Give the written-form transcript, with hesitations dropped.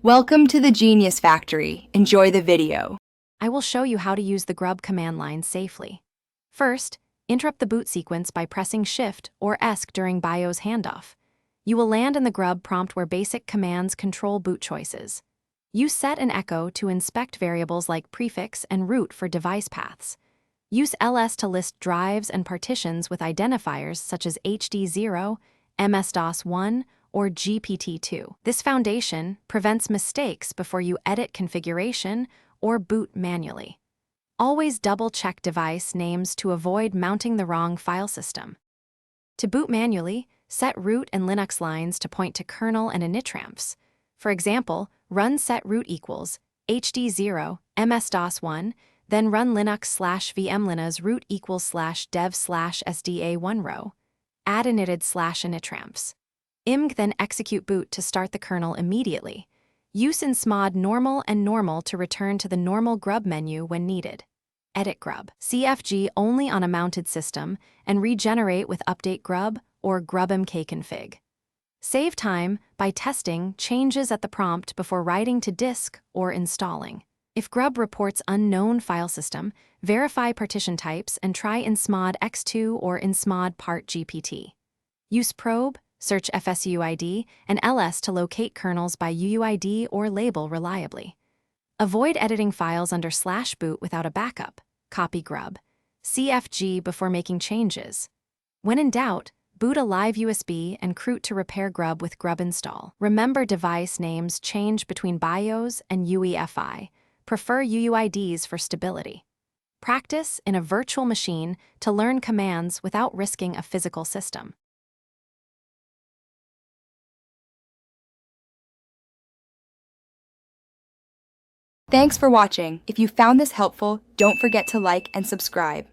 Welcome to the Genius Factory. Enjoy the video. I will show you how to use the Grub command line safely. First, interrupt the boot sequence by pressing Shift or ESC during BIOS handoff. You will land in the Grub prompt where basic commands control boot choices. Use set and echo to inspect variables like prefix and root for device paths. Use ls to list drives and partitions with identifiers such as HD0, MS-DOS1, or GPT-2. This foundation prevents mistakes before you edit configuration or boot manually. Always double-check device names to avoid mounting the wrong file system. To boot manually, set root and Linux lines to point to kernel and initramps. For example, run set root equals HD0 MS-DOS1, then run linux/vmlinux root equals /dev/sda1 row. Add initid/initramps. img then execute boot to start the kernel immediately. Use insmod normal and normal to return to the normal grub menu when needed. Edit grub CFG only on a mounted system and regenerate with update grub or grubmkconfig. Save time by testing changes at the prompt before writing to disk or installing. If grub reports unknown file system, verify partition types and try insmod x2 or insmod part GPT. Use probe, search FSUID, and ls to locate kernels by UUID or label reliably. Avoid editing files under /boot without a backup. Copy grub CFG before making changes. When in doubt, boot a live USB and root to repair grub with grub install. Remember device names change between BIOS and UEFI. Prefer UUIDs for stability. Practice in a virtual machine to learn commands without risking a physical system. Thanks for watching. If you found this helpful, don't forget to like and subscribe.